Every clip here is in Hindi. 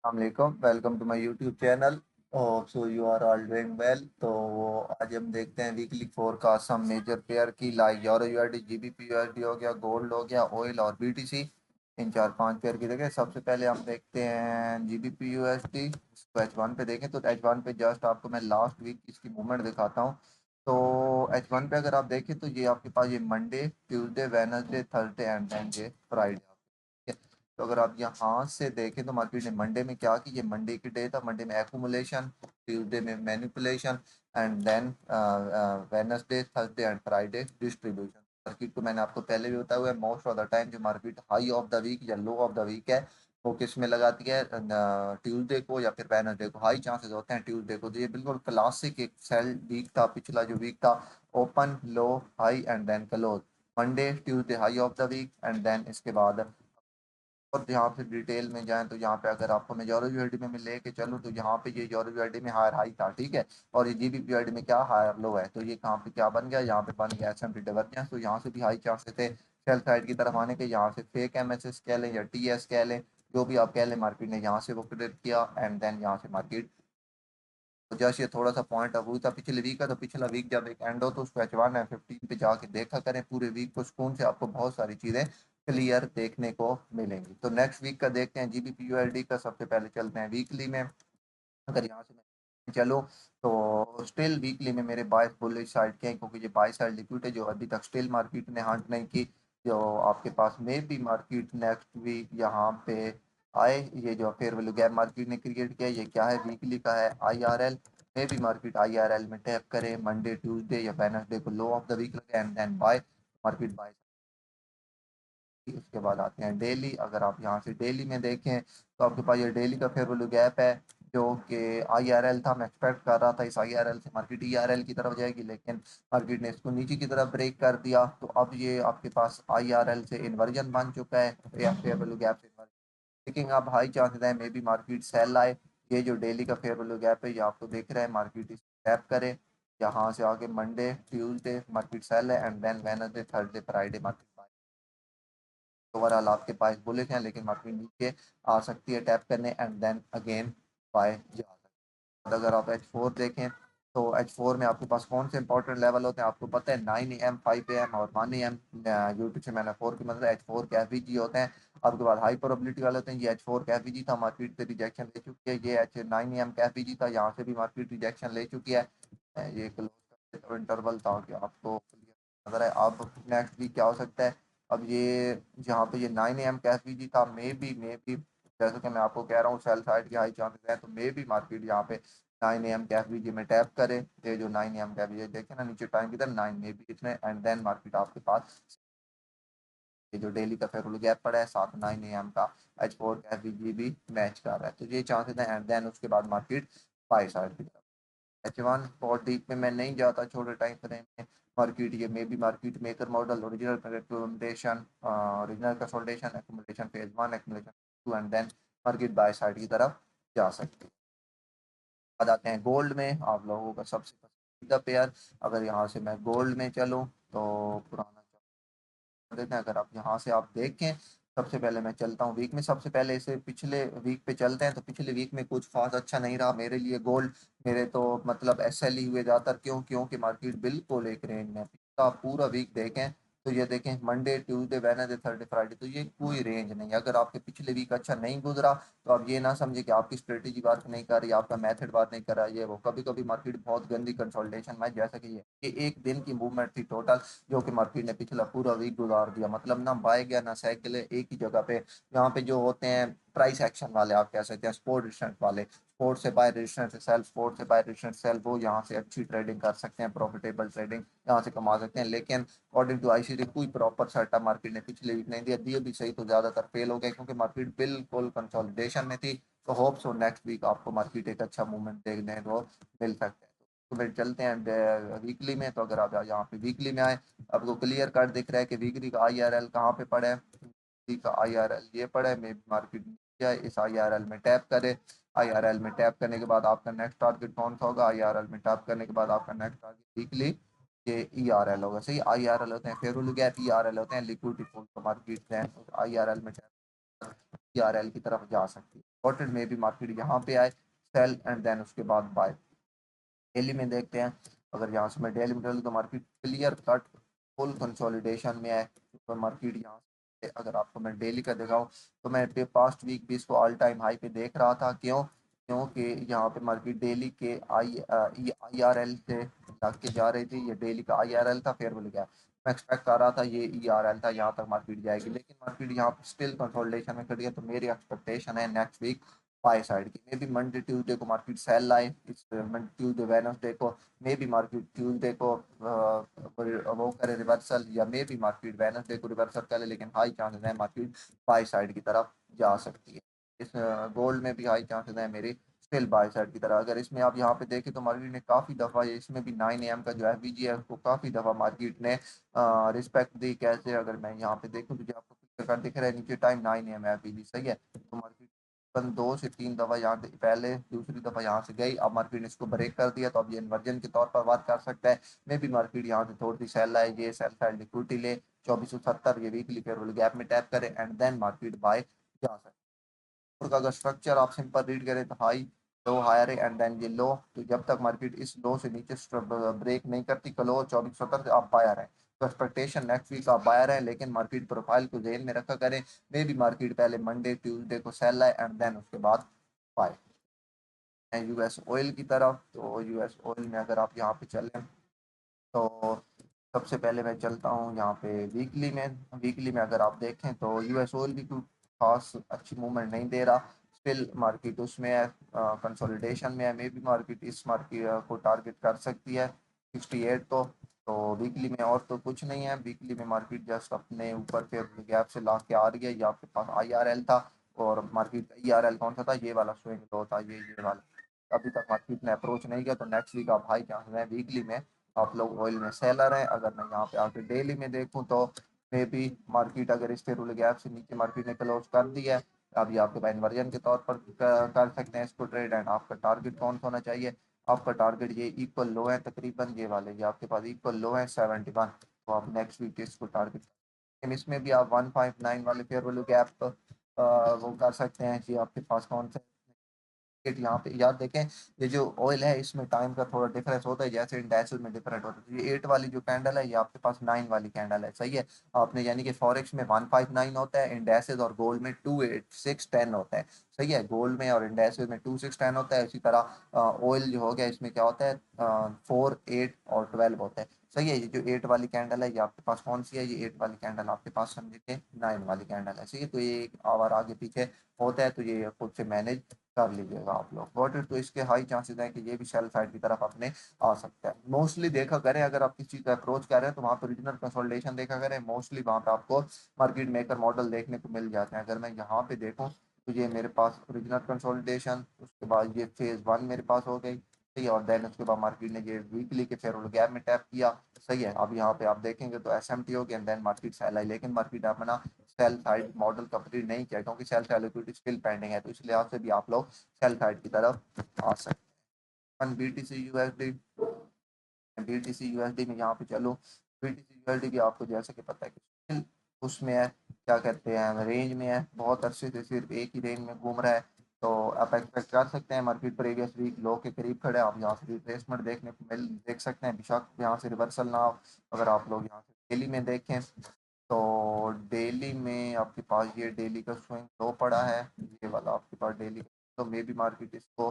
वालेकुम, welcome to my YouTube channel. So you are all doing well. तो आज हम देखते हैं वीकली फोरकास्ट हम मेजर पेयर की, like euro USD, GBP USD हो गया, गोल्ड हो गया, ऑयल और बीटीसी। इन चार पांच पेयर की देखें। सबसे पहले हम देखते हैं जीबीपी यूएसडी। इसको H1 पे देखें तो H1 पे जस्ट आपको मैं लास्ट वीक इसकी मूवमेंट दिखाता हूँ। तो H1 पे अगर आप देखें तो ये आपके पास ये Monday, Tuesday, Wednesday, Thursday and then ये फ्राइडे। तो अगर आप यहाँ से देखें तो मार्केट ने मंडे में क्या की, ये मंडे की डे था। मंडे में एक्यूमुलेशन, ट्यूसडे में manipulation and then Wednesday, Thursday and Friday distribution. Market को मैंने आपको पहले भी बताया हुआ है, मोस्ट ऑफ द टाइम जो market high of the week या लो ऑफ द वीक है वो किस में लगाती है, ट्यूसडे को या फिर वेडनेसडे को। हाई चांसेस होते हैं ट्यूसडे को। तो ये बिल्कुल क्लासिक एक सेल वीक था, पिछला जो वीक था। Open, low, high and then close. Monday Tuesday high of the week and then इसके बाद। और यहाँ पे डिटेल में जाएं तो यहाँ पे अगर आपको मैं यूरो यूएसडी में लेके चलूँ तो यहाँ पे ये यूरो यूएसडी में हायर हाई था, ठीक है। और ये जीबीपी यूएसडी में क्या हायर लो है। तो ये कहाँ पे क्या बन गया, यहाँ पे बन गया एसएमपी डाइवर्जेंस। तो यहाँ से भी हाई चांसेस थे सेल साइड की तरफ आने के। यहाँ से फेक एमएसएस कह लें या टीएस कह लें, जो भी आप कह लें, मार्केट ने यहाँ से वो क्रिएट किया एंड देन यहाँ से मार्केट। तो जैसे ये थोड़ा सा पॉइंट अब हुआ था पिछले वीक का। तो पिछला वीक जब एक एंड हो तो उसको H1 और 15 पे जाके देखा करें। पूरे वीक को सुकून से आपको बहुत सारी चीजें क्लियर देखने को मिलेंगी। तो नेक्स्ट वीक का देखते हैं जीबीपी यूएसडी का। सबसे पहले चलते हैं वीकली में। अगर यहाँ से मैं चलो तो स्टिल वीकली में मेरे बाइस बुलिश साइड के हैं, क्योंकि ये बाई साइड लिक्विड है जो अभी तक स्टिल मार्केट ने हंट नहीं की। जो आपके पास में भी मार्केट नेक्स्ट वीक यहाँ पे आए। ये जो फेयर वैल्यू गैप मार्केट ने क्रिएट किया, ये क्या है, वीकली का है। आईआरएल में भी मार्केट आईआरएल में टैप करे मंडे, ट्यूसडे या वेडनेसडे को लो ऑफ द वीक लगे and then buy market buy. उसके बाद आते हैं डेली। अगर आप यहाँ से डेली में देखें तो आपके पास ये डेली का फेयर वैल्यू गैप है जो कि आईआरएल था। मैं एक्सपेक्ट कर रहा था इस आईआरएल से मार्केट ईआरएल की तरफ जाएगी, लेकिन मार्केट ने इसको नीचे की तरफ ब्रेक कर दिया। तो अब ये आपके पास आईआरएल से इन्वर्जन बन चुका है या फेयर वैल्यू गैप से इन्वर्जन। लेकिन अब हाई चांसेस है मे बी मार्केट सेल आए। ये जो डेली का फेयर वैल्यू गैप है ये आपको दिख रहा है, मार्केट इस गैप करे। यहाँ से आगे मंडे, ट्यूसडे मार्केट सेल है and then Wednesday, Thursday, Friday market buy. Overall आपके पास बुलिश हैं, लेकिन मार्केट नीचे आ सकती है टैप करने एंड देन अगेन बाय जा सकती है। अगर आप H4 देखें तो H4 में आपके पास कौन से इंपॉर्टेंट लेवल होते हैं आपको पता है, 9 AM, 5 AM और 1 AM। यूट्यूब से मैंने 4 की मतलब H4 के एफवीजी होते हैं। आपके पास हाई प्रोबेबिलिटी वाले होते हैं। ये H4 का एफवीजी था, मार्केट से रिजेक्शन ले चुकी है। ये H9 AM का एफवीजी था, यहाँ से भी मार्केट रिजेक्शन ले चुकी है। ये क्लोज इंटरवल था कि आपको क्लियर नजर है। अब नेक्स्ट वीक क्या हो सकता है। अब ये जहाँ पे ये 9 AM का एफवीजी था, मे बी जैसे कि मैं आपको कह रहा हूँ सेल साइड के हाई चांसेस हैं, तो मे बी मार्केट यहाँ पे 9 AM के एफवीजी में टैप करे। ये जो 9 AM का एफवीजी देखे ना नीचे टाइम की तरह 9 में भी इसमें एंड देन मार्केट आपके पास ये जो डेली का फेयर गैप पड़ा है साथ 9 AM का H4 का एफवीजी भी मैच कर रहा है। तो ये चांसेस हैं एंड देन उसके बाद मार्केट बाई साइड की तरफ। H1 बहुत डीप में मैं नहीं जाता छोटे टाइम फ्रेम में। मार्केट ये maybe market maker model, original consolidation, original consolidation, accumulation phase one, accumulation two and then market buy side की तरफ जा सकती है। बाद आते हैं गोल्ड में, आप लोगों का सबसे पसंदीदा पेयर। अगर यहाँ से मैं गोल्ड में चलूँ तो पुराना देते हैं। अगर आप यहाँ से आप देखें, सबसे पहले मैं चलता हूँ वीक में। सबसे पहले इसे पिछले वीक पे चलते हैं। तो पिछले वीक में कुछ खास अच्छा नहीं रहा मेरे लिए गोल्ड। मेरे तो मतलब एसएल ही हुए ज्यादातर। क्यों, क्योंकि मार्केट बिल्कुल एक रेंज में है। पिछला पूरा वीक देखें तो ये देखें Monday, Tuesday, Wednesday, Thursday, Friday, तो ये कोई रेंज नहीं है। अगर आपके पिछले वीक अच्छा नहीं गुजरा तो आप ये ना समझे कि आपकी स्ट्रेटेजी वर्क नहीं कर रही, आपका मेथड वर्क नहीं कर रहा। ये वो कभी कभी मार्केट बहुत गंदी कंसोलिडेशन में, जैसा कि ये एक दिन की मूवमेंट थी टोटल, जो कि मार्केट ने पिछला पूरा वीक गुजार दिया। मतलब ना बाय गया ना साइकिल है एक ही जगह पे। यहाँ पे जो होते हैं प्राइस एक्शन वाले, आप कह सकते हैं स्पोर्ट रेजिस्टेंस वाले, स्पोर्ट से बाय, रेजिस्टेंस से सेल, स्पोर्ट से बाय, रेजिस्टेंस से सेल, वो यहाँ से अच्छी ट्रेडिंग कर सकते हैं, प्रॉफिटेबल ट्रेडिंग यहाँ से कमा सकते हैं। लेकिन अकॉर्डिंग टू आईसीडी कोई प्रॉपर सेटअप मार्केट ने पिछले वीक नहीं दिया। दिए भी सही तो ज्यादातर फेल हो गए, क्योंकि मार्केट बिल्कुल कंसोलिडेशन में थी। तो होप सो नेक्स्ट वीक आपको मार्केट एक अच्छा मूवमेंट देखने को मिल सकता है। तो फिर चलते हैं वीकली में। तो अगर आप यहाँ पे वीकली में आए, आपको क्लियर कट दिख रहा है कि वीकली का आईआरएल कहाँ पे पड़ा है। वीकली का आईआरएल ये पड़ा है, मे मार्केट नीचे इस आईआरएल में टैप करे। आईआरएल में टैप करने के बाद आपका नेक्स्ट टारगेट कौन सा होगा, आईआरएल में टैप करने के बाद आपका नेक्स्ट टारगेट वीकली ये ईआरएल होगा। सही, आईआरएल होते हैं फेयर वैल्यू गैप, ईआरएल होते हैं लिक्विडिटी पोल। तो मार्केट आईआरएल में टैप ERL की तरफ जा सकती है। सपोर्टेड में भी मार्केट यहाँ पे आए, सेल एंड देन उसके बाद बाय। डेली में देखते हैं, अगर यहाँ से मैं डेली में डालूँ तो market clear cut full consolidation में है। तो मार्केट यहाँ से अगर आपको मैं डेली का दिखाऊँ तो मैं पास्ट वीक भी इसको ऑल टाइम हाई पे देख रहा था। क्यों? क्योंकि यहाँ पे मार्केट डेली के IRL से के जा रही थी। ये डेली का IRL था, फिर बोल गया मैं एक्सपेक्ट कर रहा था ये ERL था, यहाँ तक मार्केट जाएगी, लेकिन मार्केट यहाँ पे स्टिल कंसोलिडेशन में खड़ी है। तो मेरी एक्सपेक्टेशन है नेक्स्ट वीक बाय साइड की। मे बी मंडे ट्यूसडे को मार्केट सेल लाए, इस मंडे ट्यूसडे वेडनेसडे को मे बी मार्केट ट्यूसडे को वो करे रिवर्सल, या मे बी मार्केट वेडनेसडे को रिवर्सल करे, लेकिन हाई चांसेस है मार्केट बाय साइड की तरफ जा सकती है। इस गोल्ड में भी हाई चांसेस है मेरी स्टिल बाय साइड की तरह। अगर इसमें आप यहाँ पे देखें तो मार्केट ने काफ़ी दफ़ा, इसमें भी 9 AM का जो FVG है उसको काफ़ी दफ़ा मार्केट ने रिस्पेक्ट दी। कैसे? अगर मैं यहाँ पे देखूँ तो जो आपको क्लियर कट दिख रहा है नीचे टाइम 9 AM FVG, सही है। तो मार्केट 2 से 3 दफ़ा यहाँ से पहले, दूसरी दफ़ा यहाँ से गई, अब मार्केट ने इसको ब्रेक कर दिया, तो अब ये इन्वर्जन के तौर पर बात कर सकता है। मे भी मार्केट यहाँ से थोड़ी सी सेल आए, ये सेल साइड लिक्विडिटी ले 2470 ये वीकली फेयरवेल गैप में टैप करे एंड देन मार्केट बाय जा सकता है। और का अगर स्ट्रक्चर आप सिंपल रीड करें तो हाई लो हायर है एंड देन ये लो, तो जब तक मार्केट इस लो से नीचे ब्रेक नहीं करती क्लोज 2470 से आप बायर है। तो एक्सपेक्टेशन नेक्स्ट वीक आप बायर है, लेकिन मार्केट प्रोफाइल को जेल में रखा करें। मे भी मार्केट पहले मंडे ट्यूसडे को सेल है एंड देन उसके बाद बाय। US ऑयल की तरफ, तो US ऑयल में अगर आप यहाँ पे चलें तो सबसे पहले मैं चलता हूँ यहाँ पे वीकली में। वीकली में अगर आप देखें तो US ऑयल भी कोई खास अच्छी मूवमेंट नहीं दे रहा। स्टिल मार्केट उसमें है, कंसोलिडेशन में है। मे भी मार्केट इस मार्केट को टारगेट कर सकती है 68 को। तो वीकली में और तो कुछ नहीं है। वीकली में मार्केट जस्ट अपने ऊपर के गैप से ला के आ रही है। ये आपके पास IRL था, और मार्केट का ERL कौन सा था? ये वाला स्विंग लो था, ये वाला। अभी तक मार्केट ने अप्रोच नहीं किया, तो नेक्स्ट वीक आप हाई चांसेस है वीकली में आप लोग ऑयल में सेलर हैं। अगर मैं यहाँ पे आके डेली में देखूँ तो मे बी मार्केट अगर इस फेरुल गैप से नीचे मार्केट ने क्लोज कर दिया है, अभी आपके पास इन्वर्जन के तौर पर कर सकते हैं इसको ट्रेड। एंड आपका टारगेट कौन सा होना चाहिए? आपका टारगेट ये इक्वल लो है तकरीबन, ये वाले ये आपके पास इक्वल लो है 71। तो आप नेक्स्ट वीक इसको टारगेट, लेकिन इसमें भी आप 159 वाले फेयर वैल्यू गैप वो कर सकते हैं कि आपके पास कौन सा यहाँ पे याद देखें। ये जो ऑयल है इसमें टाइम का थोड़ा डिफरेंस होता है, जैसे इंडेक्स में डिफरेंट होता है। तो ये 8 वाली जो कैंडल है ये आपके पास 9 वाली कैंडल है, सही है। आपने यानी कि फॉरेक्स में 159 होता है इंडेक्सेस, और गोल्ड में 28610 होता है, सही है। गोल्ड में और इंडेक्सेस में 2610 होता है। इसी तरह ऑयल जो हो गया इसमें क्या होता है 4 8 और 12 होता है, सही है। ये जो 8 वाली कैंडल है ये आपके पास कौन सी है? ये 8 वाली कैंडल आपके पास समझे के 9 वाली कैंडल है, सही है। तो ये एक आवर आगे पीछे होता है, तो ये खुद से मैनेज कर लीजिएगा आप लोग। Got it? तो इसके हाई चांसेस हैं कि ये भी सेल साइड की तरफ अपने आ सकता है। मोस्टली देखा करें, अगर आप किसी चीज़ का अप्रोच कर रहे हैं तो वहाँ पर रीजनल कंसोलिडेशन देखा करें। मोस्टली वहाँ पे आपको मार्केट मेकर मॉडल देखने को मिल जाते हैं। अगर मैं यहाँ पे देखूँ तो ये मेरे पास रीजनल कंसोलिडेशन, उसके बाद ये फेज 1 मेरे पास हो गई, सही है। और देन उसके बाद मार्केट ने ये वीकली के फेयर गैप में टैप किया, सही है। अब यहाँ पे आप देखेंगे तो SMT हो गया, देन मार्केट सेल आई, लेकिन मार्केट अपना सेल साइड मॉडल कंप्लीट नहीं किया, क्योंकि sell side liquidity still pending है। तो इस लिहाज से भी आप लोग सेल साइड की तरफ आ सकते हैं। BTC USD में यहाँ पे चलो, BTC USD भी आपको जैसे कि पता है कि still उसमें है, क्या कहते हैं, रेंज में है। बहुत अरसे से सिर्फ एक ही रेंज में घूम रहा है। तो आप एक्सपेक्ट कर सकते हैं मार्केट प्रीवियस वीक लो के करीब खड़े, आप यहाँ से रिट्रेसमेंट देखने को देख सकते हैं। बेशक यहाँ से रिवर्सल ना हो। अगर आप लोग यहाँ से डेली में देखें तो डेली में आपके पास ये डेली का स्विंग लो पड़ा है, ये वाला आपके पास डेली। तो मे बी मार्केट इसको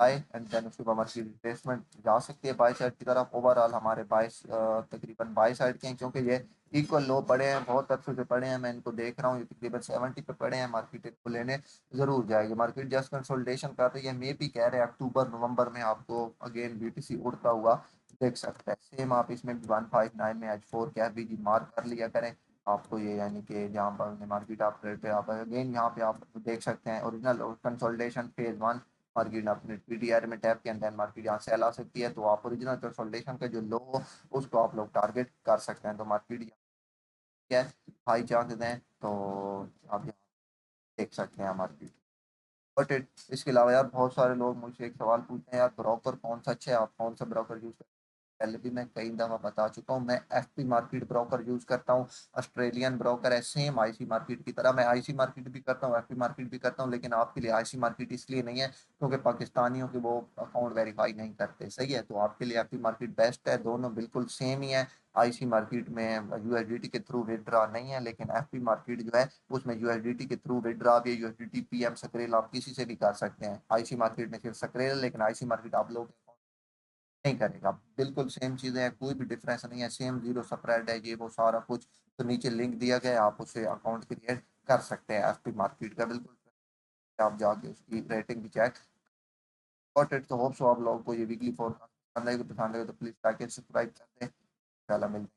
बाय एंड देन उसके बाद मार्केट रिट्रेसमेंट जा सकती है बाय साइड की तरफ। ओवरऑल हमारे बाइस तकरीबन बाय साइड के हैं, क्योंकि ये इक्वल लो पड़े हैं, बहुत अच्छे से पड़े हैं। मैं इनको देख रहा हूँ, ये तकरीबन 70 पे पड़े हैं। मार्केट इनको लेने जरूर जाएगी। मार्केट जस्ट कंसोलिडेशन कर रही है, मे भी कह रहे हैं अक्टूबर नवंबर में आपको अगेन BTC उड़ता हुआ देख सकता है। सेम आप इसमें भी 159 में H4 कैप भी मार्क कर लिया करें आपको ये, यानी कि जहाँ पर मार्केट आप रेट पे आप अगेन यहाँ पे आप देख सकते हैं ओरिजिनल कंसोलिडेशन फेज 1। मार्केट अपने PTR में टैप के अंदर मार्केट यहाँ सेल आ सकती है, तो आप ओरिजिनल कंसोलिडेशन का जो लो हो उसको आप लोग टारगेट कर सकते हैं। तो मार्केट क्या है, हाई चांसेस हैं, तो आप यहाँ देख सकते हैं मार्केट। बट इसके अलावा यार बहुत सारे लोग मुझसे एक सवाल पूछते हैं, यार ब्रोकर कौन सा अच्छा है, आप कौन सा ब्रोकर यूज पहले भी मैं कई दफ़ा बता चुका हूँ, मैं एफपी मार्केट ब्रोकर यूज़ करता हूँ, ऑस्ट्रेलियन ब्रोकर है सेम आईसी मार्केट की तरह। मैं आईसी मार्केट भी करता हूँ, एफपी मार्केट भी करता हूँ, लेकिन आपके लिए आईसी मार्केट इसलिए नहीं है क्योंकि पाकिस्तानियों के वो अकाउंट वेरीफाई नहीं करते, सही है? तो आपके लिए एफपी मार्केट बेस्ट है, दोनों बिल्कुल सेम ही है। आईसी मार्केट में यूएसडीटी के थ्रू विदड्रॉ नहीं है, लेकिन एफपी मार्केट जो है उसमें यूएसडीटी के थ्रू विदड्रॉ भी यूएसडीटी पीएम सक्रेल आप किसी से भी कर सकते हैं। आईसी मार्केट में सिर्फ सक्रेल, लेकिन आईसी मार्केट आप लोग नहीं करेगा। बिल्कुल सेम चीज़ें हैं, कोई भी डिफरेंस नहीं है, सेम जीरो स्प्रेड है, ये वो सारा कुछ। तो नीचे लिंक दिया गया है, आप उसे अकाउंट क्रिएट कर सकते हैं एफपी मार्केट का, बिल्कुल। आप जाके उसकी रेटिंग भी चेक गॉट इट। तो होप सो आप लोगों को ये वीकली फोरकास्ट पसंद आएगी तो प्लीज लाइक एंड सब्सक्राइब कर दें। इंशाल्लाह मिलते हैं।